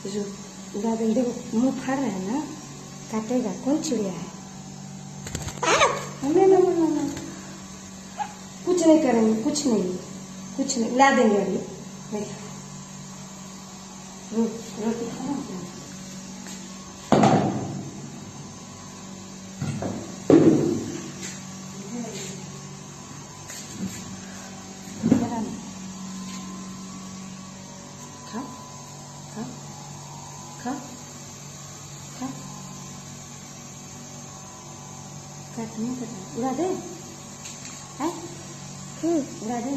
उड़ा देंगे। देखो मुंह फाड़ रहा है ना, काटेगा। कौन चिड़िया है? हमें ना ना कुछ नहीं करेंगे, कुछ नहीं ला देंगे अभी। रोटी खाना खा खा खा खा काट नहीं करना, उड़ा दे है, उड़ा दे।